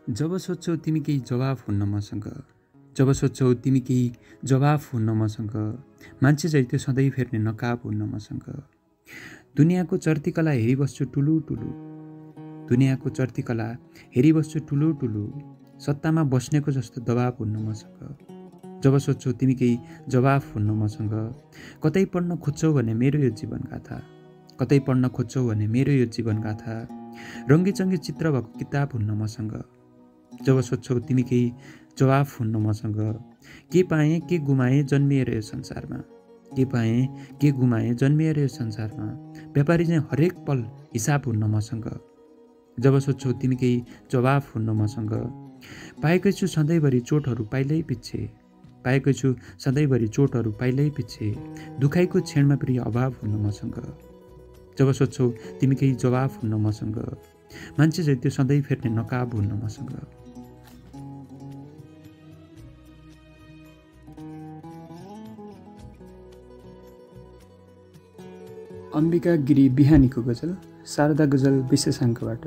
जब सोध्छौ तिमी केही जवाफ हुन्न मसँग, जब सोध्छौ तिमी केही जवाफ हुन्न मसँग, मान्छे झै त्यो सधैँ फेर्ने नकाब हुन्न मसँग। दुनियाँको चर्तीकला हेरिबस्छु ठुलो ठुलो, दुनियाँको चर्तीकला हेरिबस्छु ठुलो ठुलो, सत्तामा बस्नेको जस्तो दबाब हुन्न मसँग। जब सोध्छौ तिमी केही जवाफ हुन्न मसँग, कतै पढ्न खोज्छौ भने मेरो यो जीवन गाथा, कतै पढ्न खोज्छौ भने मेरो यो जीवन गाथा, रङ्गीचङ्गी चित्र भएको किताब हुन्न मसँग। जब सोध्छौ तिमी केही जवाफ हुन्न मसँग, के पाएँ के गुमाएँ जन्मिएर यो संसारमा, के पाएँ के गुमाएँ जन्मिएर यो संसारमा, व्यापारी चाहिँ हरेक पल हिसाब हुन्न मसँग। जब सोध्छौ तिमी केही जवाफ हुन्न मसँग, पाएकै छु सधैँभरि चोटहरू पाइलै पिच्छे, पाएकै छु सधैँभरि चोटहरू पाइलै पिच्छे, दुखाइको क्षणमा पनि अभाव हुन्न मसँग। जब सोध्छौ तिमी केही जवाफ हुन्न मसँग, मान्छे चाहिँ त्यो सधैँ फेर्ने नकाब हुन्न मसँग। अम्बिका गिरी बिहानीको गजल, शारदा गजल विशेषाङ्कबाट।